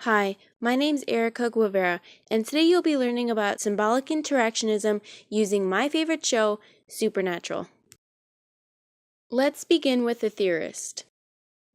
Hi, my name's Erica Guevara, and today you'll be learning about symbolic interactionism using my favorite show, Supernatural. Let's begin with the theorist.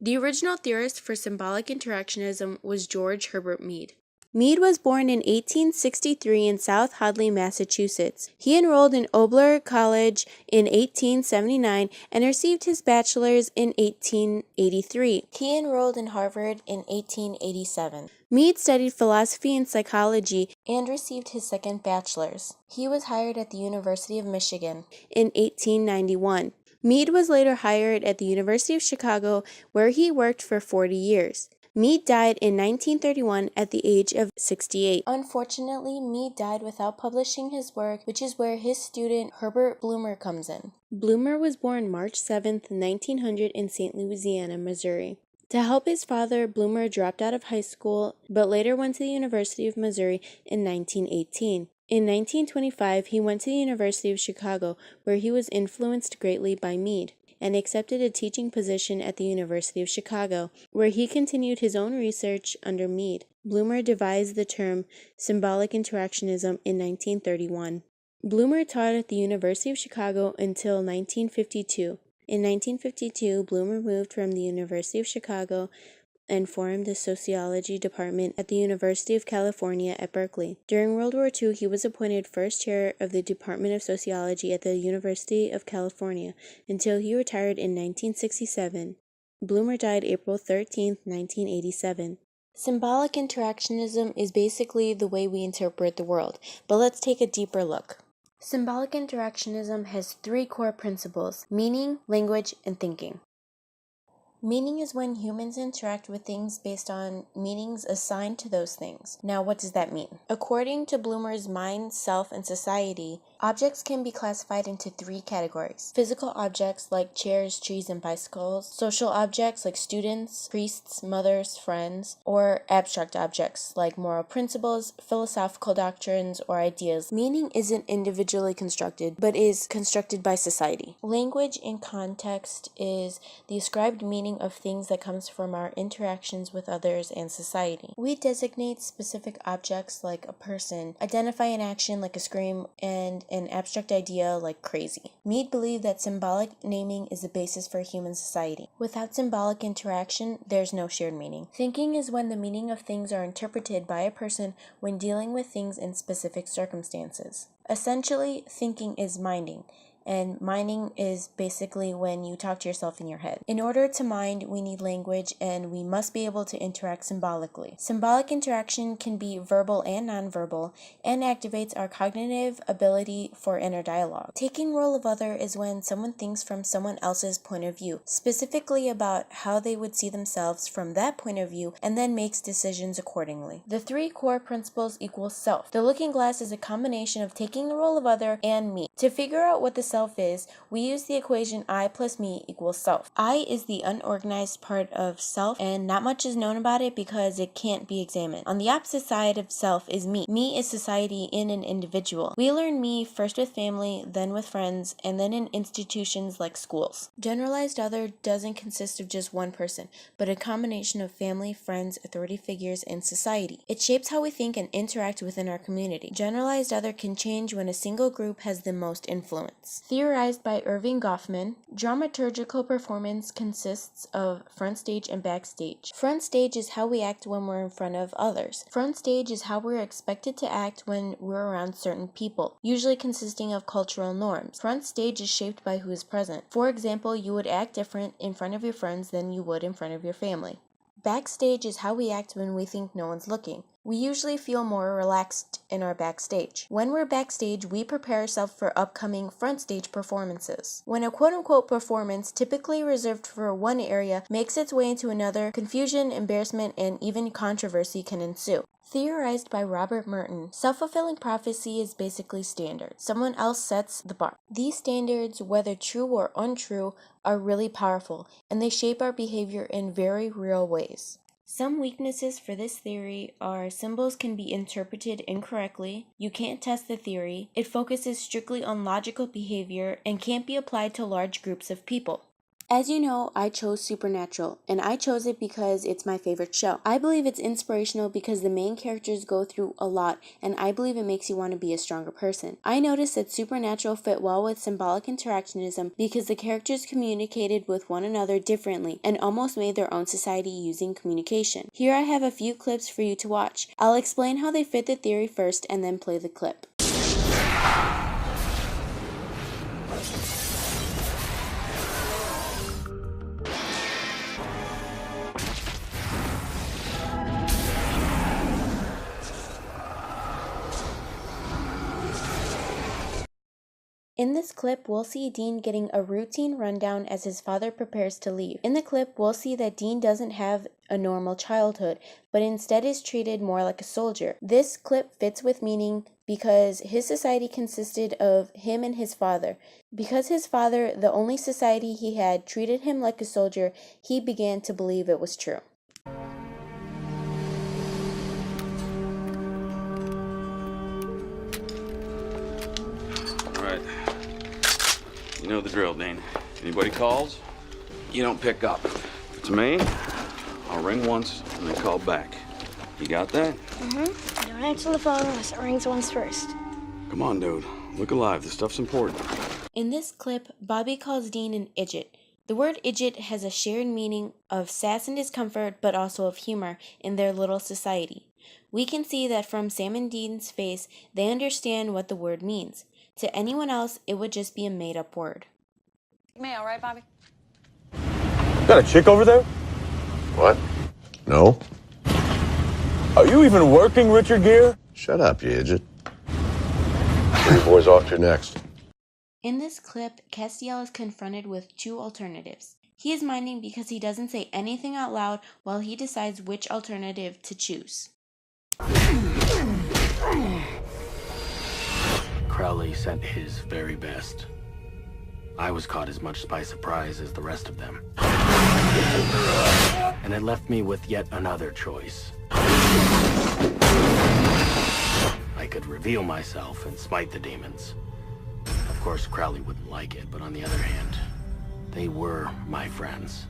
The original theorist for symbolic interactionism was George Herbert Mead. Mead was born in 1863 in South Hadley, Massachusetts. He enrolled in Obler College in 1879 and received his bachelor's in 1883. He enrolled in Harvard in 1887. Mead studied philosophy and psychology and received his second bachelor's. He was hired at the University of Michigan in 1891. Mead was later hired at the University of Chicago, where he worked for 40 years. Mead died in 1931 at the age of 68. Unfortunately, Mead died without publishing his work, which is where his student Herbert Bloomer comes in. Bloomer was born March 7, 1900 in St. Louisiana, Missouri. To help his father, Bloomer dropped out of high school, but later went to the University of Missouri in 1918. In 1925, he went to the University of Chicago, where he was influenced greatly by Mead, and accepted a teaching position at the University of Chicago, where he continued his own research under Mead. Bloomer devised the term symbolic interactionism in 1931. Bloomer taught at the University of Chicago until 1952. In 1952, Bloomer moved from the University of Chicago and formed the sociology department at the University of California at Berkeley. During World War II, he was appointed first chair of the Department of Sociology at the University of California until he retired in 1967. Bloomer died April 13, 1987. Symbolic interactionism is basically the way we interpret the world, but let's take a deeper look. Symbolic interactionism has three core principles: meaning, language, and thinking. Meaning is when humans interact with things based on meanings assigned to those things. Now, what does that mean? According to Bloomer's Mind, Self, and Society, objects can be classified into three categories: physical objects like chairs, trees, and bicycles; social objects like students, priests, mothers, friends; or abstract objects like moral principles, philosophical doctrines, or ideas. Meaning isn't individually constructed, but is constructed by society. Language in context is the ascribed meaning of things that comes from our interactions with others and society. We designate specific objects like a person, identify an action like a scream, and an abstract idea like crazy. Mead believed that symbolic naming is the basis for human society. Without symbolic interaction, there's no shared meaning. Thinking is when the meaning of things are interpreted by a person when dealing with things in specific circumstances. Essentially, thinking is minding. And minding is basically when you talk to yourself in your head. In order to mind, we need language, and we must be able to interact symbolically. Symbolic interaction can be verbal and nonverbal, and activates our cognitive ability for inner dialogue. Taking role of other is when someone thinks from someone else's point of view, specifically about how they would see themselves from that point of view, and then makes decisions accordingly. The three core principles equal self. The looking glass is a combination of taking the role of other and me. To figure out what the self is, we use the equation I plus me equals self. I is the unorganized part of self, and not much is known about it because it can't be examined. On the opposite side of self is me. Me is society in an individual. We learn me first with family, then with friends, and then in institutions like schools. Generalized other doesn't consist of just one person, but a combination of family, friends, authority figures, and society. It shapes how we think and interact within our community. Generalized other can change when a single group has the most influence. Theorized by Irving Goffman, dramaturgical performance consists of front stage and backstage. Front stage is how we act when we're in front of others. Front stage is how we're expected to act when we're around certain people, usually consisting of cultural norms. Front stage is shaped by who is present. For example, you would act different in front of your friends than you would in front of your family. Backstage is how we act when we think no one's looking. We usually feel more relaxed in our backstage. When we're backstage, we prepare ourselves for upcoming front stage performances. When a quote-unquote performance, typically reserved for one area, makes its way into another, confusion, embarrassment, and even controversy can ensue. Theorized by Robert Merton, self-fulfilling prophecy is basically standard. Someone else sets the bar. These standards, whether true or untrue, are really powerful, and they shape our behavior in very real ways. Some weaknesses for this theory are symbols can be interpreted incorrectly, you can't test the theory, it focuses strictly on logical behavior, and can't be applied to large groups of people. As you know, I chose Supernatural, and I chose it because it's my favorite show. I believe it's inspirational because the main characters go through a lot, and I believe it makes you want to be a stronger person. I noticed that Supernatural fit well with symbolic interactionism because the characters communicated with one another differently and almost made their own society using communication. Here I have a few clips for you to watch. I'll explain how they fit the theory first and then play the clip. In this clip, we'll see Dean getting a routine rundown as his father prepares to leave. In the clip, we'll see that Dean doesn't have a normal childhood, but instead is treated more like a soldier. This clip fits with meaning because his society consisted of him and his father. Because his father, the only society he had, treated him like a soldier, he began to believe it was true. All right. You know the drill, Dean. Anybody calls, you don't pick up. If it's me, I'll ring once and then call back. You got that? I don't answer the phone unless it rings once first. Come on, dude. Look alive. This stuff's important. In this clip, Bobby calls Dean an idiot. The word idiot has a shared meaning of sass and discomfort, but also of humor in their little society. We can see that from Sam and Dean's face, they understand what the word means. To anyone else, it would just be a made-up word. Mail, right, Bobby? Got a chick over there? What? No? Are you even working, Richard Gere? Shut up, you idiot. Where you boys off to next? In this clip, Castiel is confronted with two alternatives. He is minding because he doesn't say anything out loud while he decides which alternative to choose. Crowley sent his very best. I was caught as much by surprise as the rest of them. And it left me with yet another choice. I could reveal myself and smite the demons. Of course, Crowley wouldn't like it, but on the other hand, they were my friends.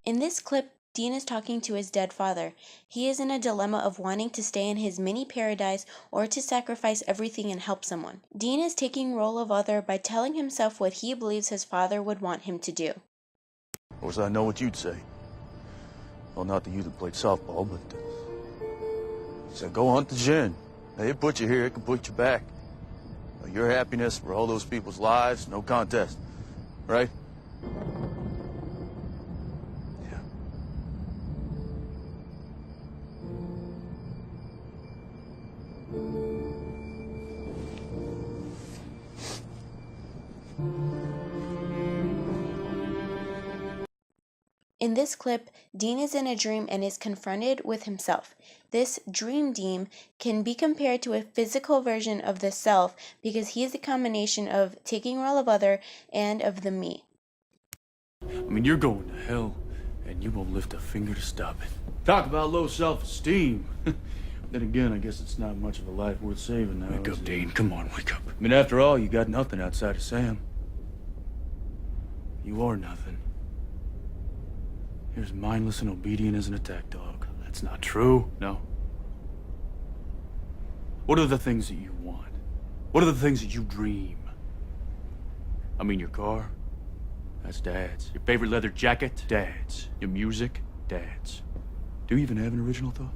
In this clip, Dean is talking to his dead father. He is in a dilemma of wanting to stay in his mini paradise or to sacrifice everything and help someone. Dean is taking role of other by telling himself what he believes his father would want him to do. Of course, I know what you'd say. Well, not that you that played softball, but... you said, go hunt the gin. It put you here, it can put you back. Your happiness for all those people's lives, no contest. Right? Yeah. In this clip, Dean is in a dream and is confronted with himself. This dream Dean can be compared to a physical version of the self because he is a combination of taking role of other and of the me. I mean, you're going to hell, and you won't lift a finger to stop it. Talk about low self-esteem. Then again, I guess it's not much of a life worth saving now. Wake up, Dean. Come on, wake up. I mean, after all, you got nothing outside of Sam. You are nothing. You're as mindless and obedient as an attack dog. That's not true. No. What are the things that you want? What are the things that you dream? I mean, your car? That's Dad's. Your favorite leather jacket? Dad's. Your music? Dad's. Do you even have an original thought?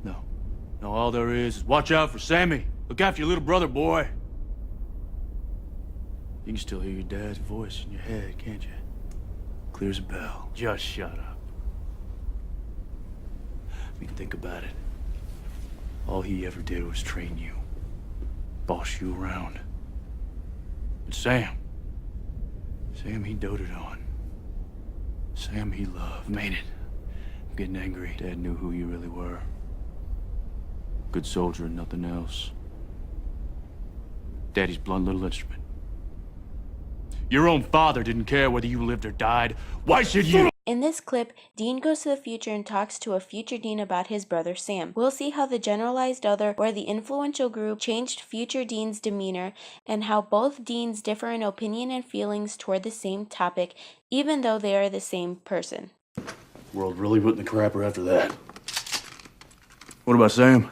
No. No, all there is watch out for Sammy. Look after your little brother, boy. You can still hear your dad's voice in your head, can't you? Clear as a bell. Just shut up. I mean, think about it. All he ever did was train you. Boss you around. And Sam he doted on. Sam he loved. Made it. I'm getting angry. Dad knew who you really were. Good soldier and nothing else. Daddy's blunt little instrument. Your own father didn't care whether you lived or died. Why should you? In this clip, Dean goes to the future and talks to a future Dean about his brother Sam. We'll see how the generalized other or the influential group changed future Dean's demeanor and how both Deans differ in opinion and feelings toward the same topic, even though they are the same person. World really went in the crapper after that. What about Sam?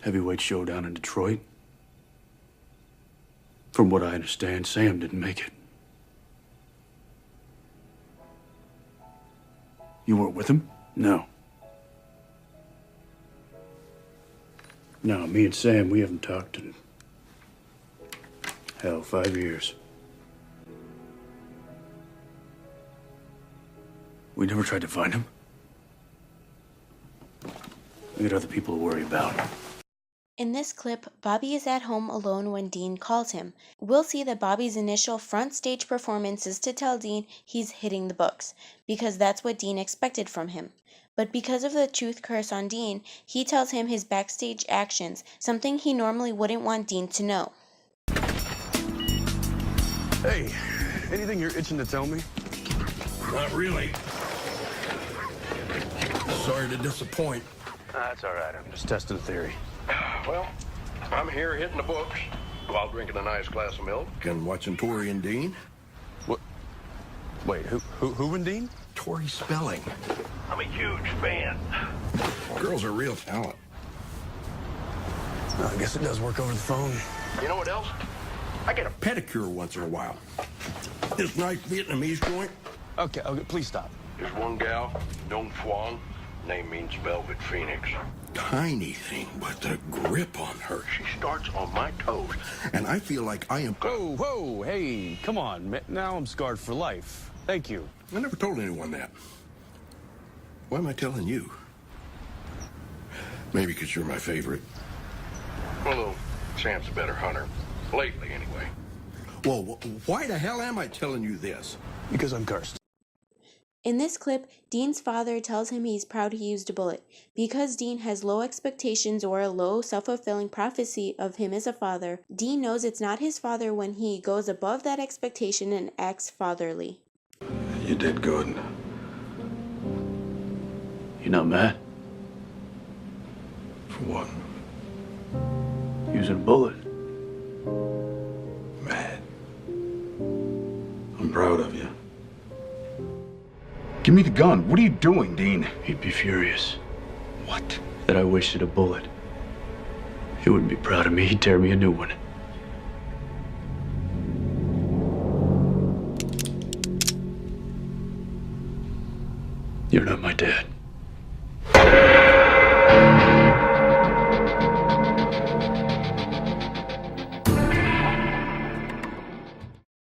Heavyweight showdown in Detroit. From what I understand, Sam didn't make it. You weren't with him? No. No, me and Sam, we haven't talked in, 5 years. We never tried to find him. We got other people to worry about. In this clip, Bobby is at home alone when Dean calls him. We'll see that Bobby's initial front stage performance is to tell Dean he's hitting the books, because that's what Dean expected from him. But because of the truth curse on Dean, he tells him his backstage actions, something he normally wouldn't want Dean to know. Hey, anything you're itching to tell me? Not really. Sorry to disappoint. That's all right. I'm just testing a theory. Well, I'm here hitting the books while drinking a nice glass of milk and watching Tori and Dean. What? Wait, who and Dean? Tori Spelling. I'm a huge fan. Girls are real talent. I guess it does work over the phone. You know what else? I get a pedicure once in a while. This nice Vietnamese joint. Okay, please stop. There's one gal, Dong Phuong. Name means Velvet Phoenix. Tiny thing, but the grip on her. She starts on my toes, and I feel like I am... Whoa, hey, come on. Now I'm scarred for life. Thank you. I never told anyone that. Why am I telling you? Maybe because you're my favorite. Although, Sam's a better hunter. Lately, anyway. Well, why the hell am I telling you this? Because I'm cursed. In this clip, Dean's father tells him he's proud he used a bullet. Because Dean has low expectations or a low self-fulfilling prophecy of him as a father, Dean knows it's not his father when he goes above that expectation and acts fatherly. You did good. You not mad? For what? Using a bullet. Mad. I'm proud of you. Give me the gun. What are you doing, Dean? He'd be furious. What? That I wasted a bullet. He wouldn't be proud of me. He'd tear me a new one.